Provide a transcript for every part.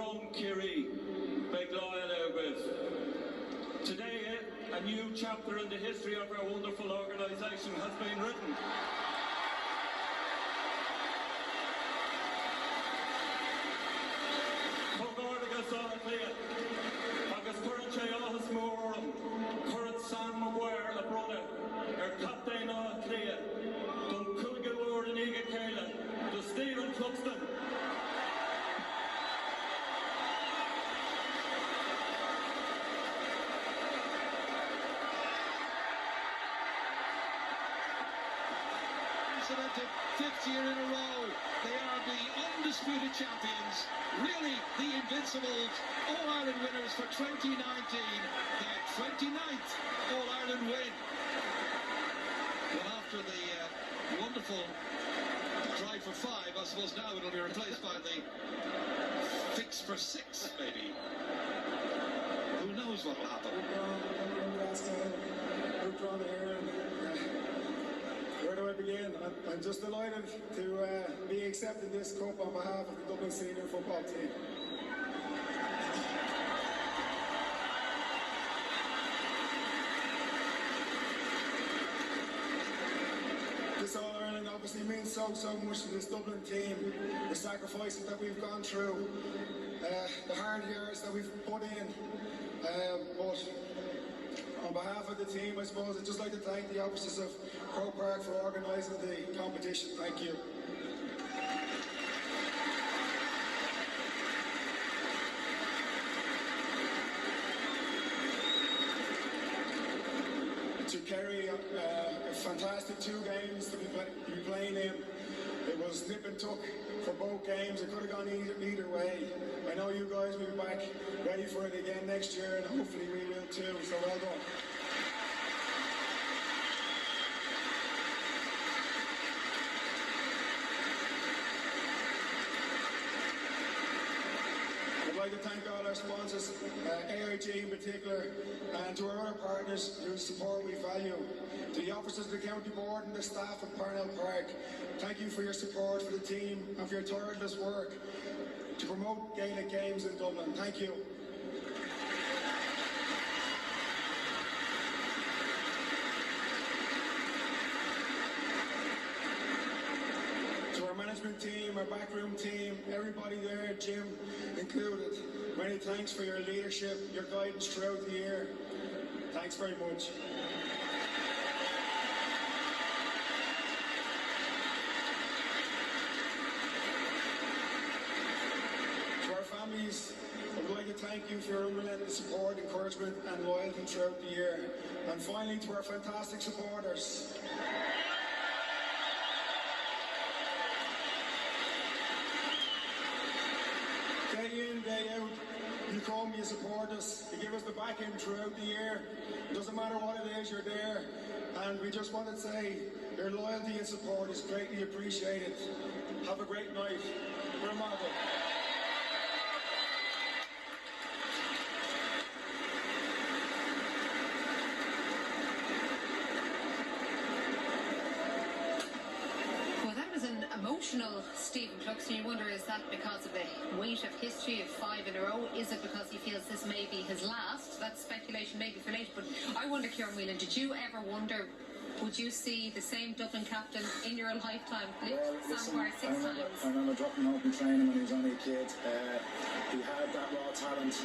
Moron Kiri, today, a new chapter in the history of our wonderful organisation has been written. Agus current áhas mórum, current Sam Maguire a brother, captain á clia, dun Culgilward in Iga Kayla, the Stephen Cluxton. Fifth year in a row, they are the undisputed champions, really the invincibles, All-Ireland winners for 2019, their 29th All-Ireland win. Well, after the wonderful drive for 5, I suppose now it'll be replaced by the fix for 6, maybe. Who knows what will happen? Where do I begin? I'm just delighted to be accepting this cup on behalf of the Dublin senior football team. This All-Ireland obviously means so much to this Dublin team. The sacrifices that we've gone through, the hard years that we've put in, but on behalf of the team, I suppose I'd just like to thank the officers of Croke Park for organising the competition. Thank you. To Kerry, a fantastic 2 games to be playing in. It was nip and tuck for both games. It could have gone either way. I know you guys will be back ready for it again next year, and hopefully we will too, so well done. I'd like to thank all our sponsors, AIG in particular, and to our other partners whose support we value. To the officers of the County Board and the staff of Parnell Park, thank you for your support for the team and for your tireless work to promote Gaelic games in Dublin. Thank you. To our management team, our backroom team, everybody there, Jim included, many thanks for your leadership, your guidance throughout the year. Thanks very much. Families, I would like to thank you for your unrelenting support, encouragement and loyalty throughout the year. And finally, to our fantastic supporters. Day in, day out, you come, you support us, you give us the backing throughout the year. It doesn't matter what it is, you're there. And we just want to say your loyalty and support is greatly appreciated. Have a great night. Remarkable. Emotional Stephen Cluxton. You wonder, is that because of the weight of history of 5 in a row? Is it because he feels this may be his last? That's speculation, maybe for later. But I wonder, Kieran Whelan, did you ever wonder, would you see the same Dublin captain in your lifetime lift Sam Maguire 6 times? I remember dropping him up in training when he was only a kid. He had that raw talent.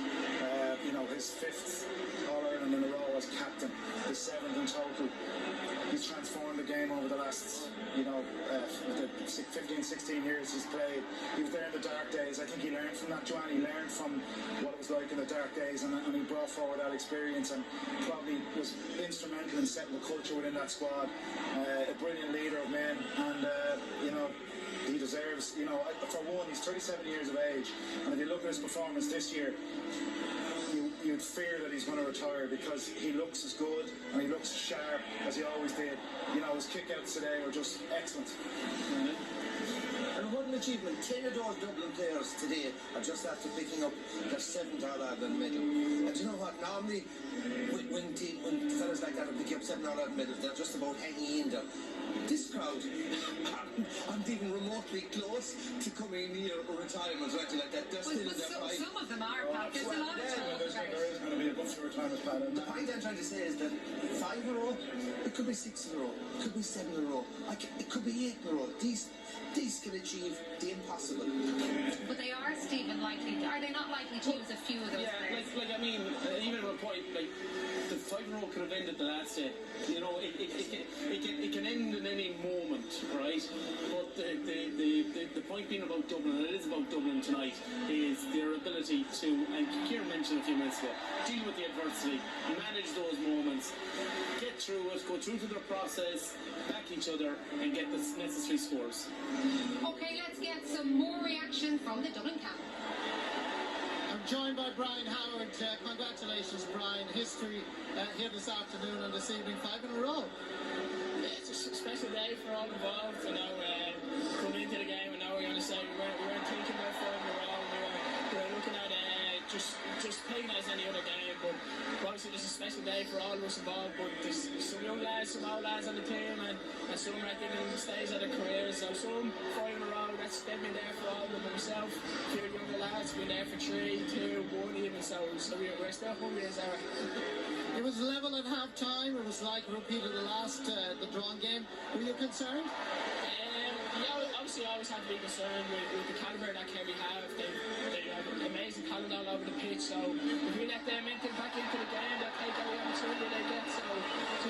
You know, his 5th All-Ireland in a row as captain, his 7th in total. He's transformed the game over the last, the 15, 16 years he's played. He was there in the dark days. I think he learned from that, Joanne. He learned from what it was like in the dark days, and he brought forward that experience and probably was instrumental in setting the culture within that squad. A brilliant leader of men, and, he deserves, for one, he's 37 years of age, and if you look at his performance this year, you'd fear that he's going to retire because he looks as good and he looks as sharp as he always did. His kickouts today were just excellent. And what an achievement. 10 of those Dublin players today are just after picking up their 7th All-Ireland medal. And do you know what? Normally, when fellas like that will pick up 7 All-Ireland medals, they're just about hanging in there. this crowd aren't even remotely close to coming near retirement or anything like that. They're still in their prime. Some of them are, Pat. There's a lot of talk There is going to be a bunch of retirement plan. The point I'm trying to say is that 5 in a row, it could be 6 in a row, it could be 7 in a row, it could be 8 in a row. These can achieve the impossible. But they are, Stephen, are they not likely to use a few of those players? I mean, even at a point, the 5 in a row could have ended the last day. You know, it can end in any moment, right? But the point being about Dublin, and it is about Dublin tonight, is their ability to, and Kieran mentioned a few minutes ago, deal with the adversity, manage those moments, get through it, go through to their process, back each other, and get the necessary scores. Okay, let's get some more reaction from the Dublin camp. I'm joined by Brian Howard. Congratulations, Brian. History here this afternoon and this evening, 5 in a row. It's a special day for all involved. You know, coming into the game, and now we're going to say we weren't thinking about 5 in a row. We were looking at just playing as any other game. But obviously, this is a special day for all of us involved. But there's some young lads, some old lads on the team, and some are at the stage of their careers. So some 5 in a row. They've been there for all of them. Myself, a few younger lads been there for 3, 2, 1 even. So we're still hungry as ever. It was level at half time. It was like a repeat of the last, the drawn game. Were you concerned? Yeah, obviously I always have to be concerned with the calibre that Kerry have. They have amazing talent all over the pitch, so if we let them back into the game, they'll take every opportunity they get. So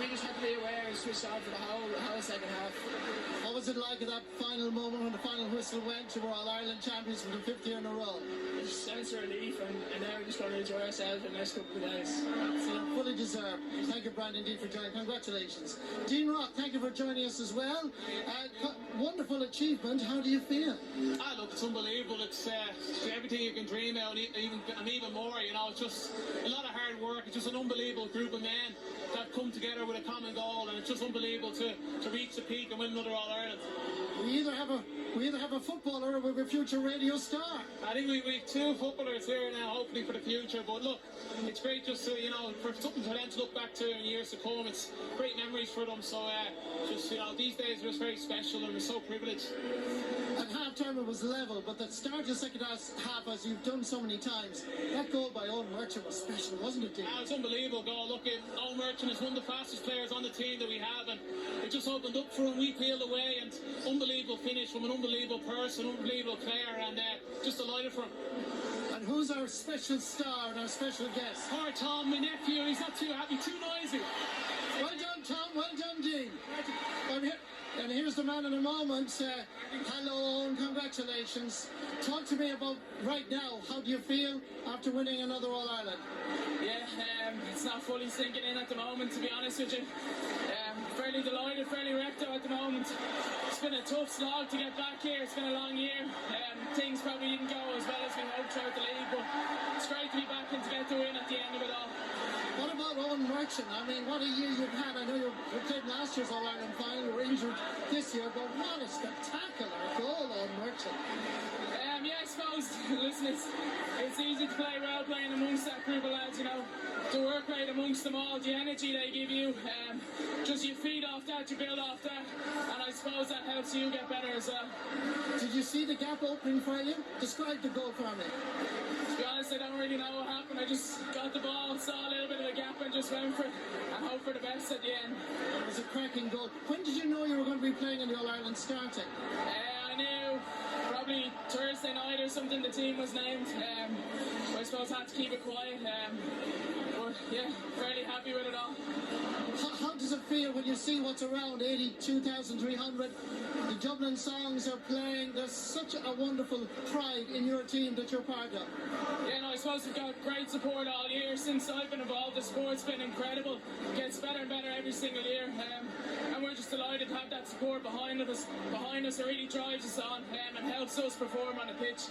we just have to be aware and switch on for the whole second half. What was it like at that final moment when the final whistle went? You were All-Ireland champions for the 5th year in a row. It's a sense of relief, and now we're just going to enjoy ourselves for the next couple of days. Excellent, fully deserved. Thank you, Brian, indeed, for joining. Congratulations. Dean Rock, thank you for joining us as well. Wonderful achievement. How do you feel? Look, it's unbelievable. It's everything you can dream of, and even more. You know, it's just a lot of hard work. It's just an unbelievable group of men that come together with a common goal, and it's just unbelievable to reach the peak and win another All-Ireland. We either have a footballer or we have a future radio star. I think we have 2 footballers here now, hopefully for the future. But look, it's great just to, for something for them to look back to in years to come. It's great memories for them. So just, these days are just very special, and we're so privileged. At half-time it was level, but the start of the second half, as you've done so many times, that goal by Owen Merchant was special, wasn't it, Dean? It's an unbelievable goal. Look, Owen Merchant is one of the fastest players on the team that we have, and it just opened up for him. We peeled away, and unbelievable finish from an unbelievable person, unbelievable player, and just delighted for him. And who's our special star and our special guest? Poor Tom, my nephew. He's not too happy, too noisy. Well done, Tom. Well done, Dean. And here's the man in a moment. Hello and congratulations. Talk to me about right now. How do you feel after winning another All-Ireland? Yeah, it's not fully sinking in at the moment, to be honest with you. Fairly delighted, fairly wrecked out at the moment. It's been a tough slog to get back here. It's been a long year. Things probably didn't go as well as we hoped throughout the league, but it's great to be back and to get the win at the end of it all. What about Owen Merchant? I mean, what a year you've had. I know you played last year's All-Ireland final. You were injured this year, but what a spectacular goal, Owen Merchant. Yeah, I suppose, listen, it's easy to play well playing amongst that group of lads, the work rate amongst them all, the energy they give you, just you feed off that, you build off that, and I suppose that helps you get better as well. Did you see the gap opening for you? Describe the goal for me. To be honest, I don't really know what happened. I just got the ball, saw a little bit of a gap and just went for it and hope for the best at the end. It was a cracking goal. When did you know you were going to be playing in the All-Ireland starting? I knew probably Thursday night or something the team was named. I suppose I had to keep it quiet. But yeah, fairly happy with it all. How does it feel when you see what's around 82,300? The Dublin songs are playing. There's such a wonderful pride in your team that you're part of. Yeah, no, I suppose we've got great support all year. Since I've been involved, the sport's been incredible. It gets better and better every single year. And we're just delighted to have that support behind us. It really drives us on and helps us perform on the pitch.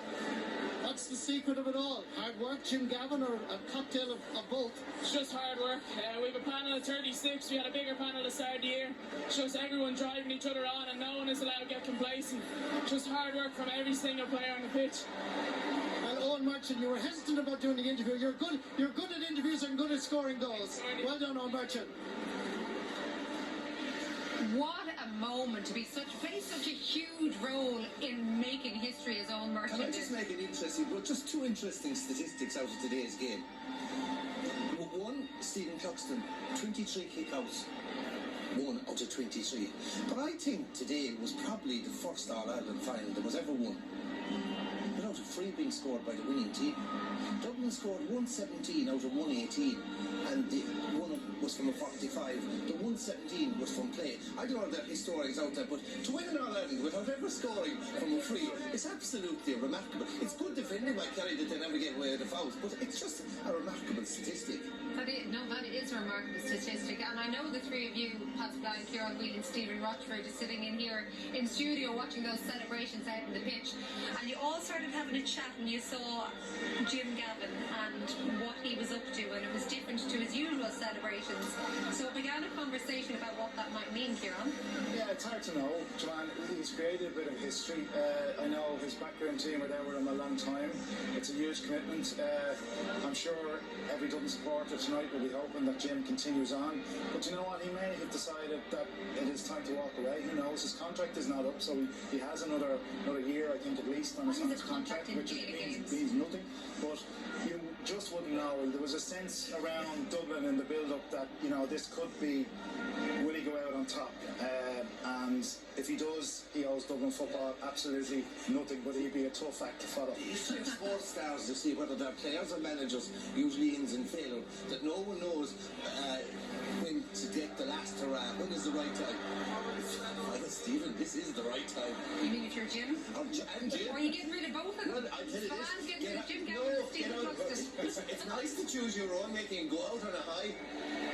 What's the secret of it all? Hard work, Jim Gavin, or a cocktail of both? It's just hard work. We have a panel of 36. We had a bigger panel at the start of the year. It's just everyone driving each other on, and no one is allowed to get complacent. Just hard work from every single player on the pitch. Well, Owen Merchant, you were hesitant about doing the interview. You're good at interviews and good at scoring goals. Well done, Owen Merchant. What a a moment to play such a huge role in making history as Owen Murphy Can I did? just make it interesting, but just two interesting statistics out of today's game. One, Stephen Cluxton, 23 kickouts. 1 out of 23. But I think today was probably the first All-Ireland final that was ever won without a free being scored by the winning team. Dublin scored 117 out of 118, and the one was from a 45. The 117 was from play. I don't know if there are historians out there, but to win an All-Ireland without ever scoring from a free is absolutely remarkable. It's good defending by Kerry that they never get away with the fouls, but it's just a remarkable statistic. That is a remarkable statistic, and I know the three of you, Pat Bly, Kieran Whelan, Stephen Rochford, is sitting in here in studio watching those celebrations out on the pitch, and you all started having a chat and you saw Jim Gavin and what he was up to, and it was different to his usual celebrations. So it began a conversation about what that might mean, Kieran. Yeah, it's hard to know, Joanne. He's created a bit of history. I know his background team were there with him a long time. It's a huge commitment. I'm sure every Dublin supporter tonight will be hoping that Jim continues on. But you know what? He may have decided that it is time to walk away. Who knows? His contract is not up, so he has another year, I think, at least on his contract, which means nothing. But you just wouldn't know. There was a sense around Dublin in the build-up that, you know, this could be, will he go out on top? And if he does, he owes Dublin football absolutely nothing, but he'd be a tough act to follow. Sports stars to see whether they're players or managers, usually ends in failure, that no one knows when to take the last hurrah. When is the right time? Stephen, this is the right time. You mean if you're Jim? And Jim. Or are you getting rid of both of them? Well, I tell you this. Getting rid of Jim Gavin and Stephen Cluxton. It's nice to choose your own making, go out on a high.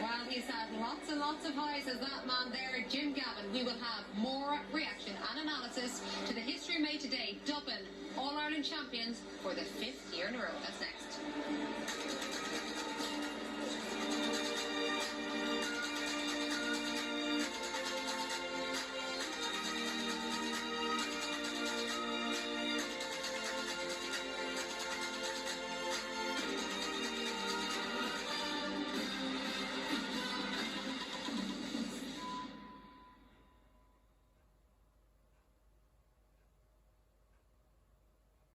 Well, he's had lots and lots of highs as that man there, Jim Gavin. We will have more reaction and analysis to the history made today. Dublin, All-Ireland champions for the 5th year in a row. That's next.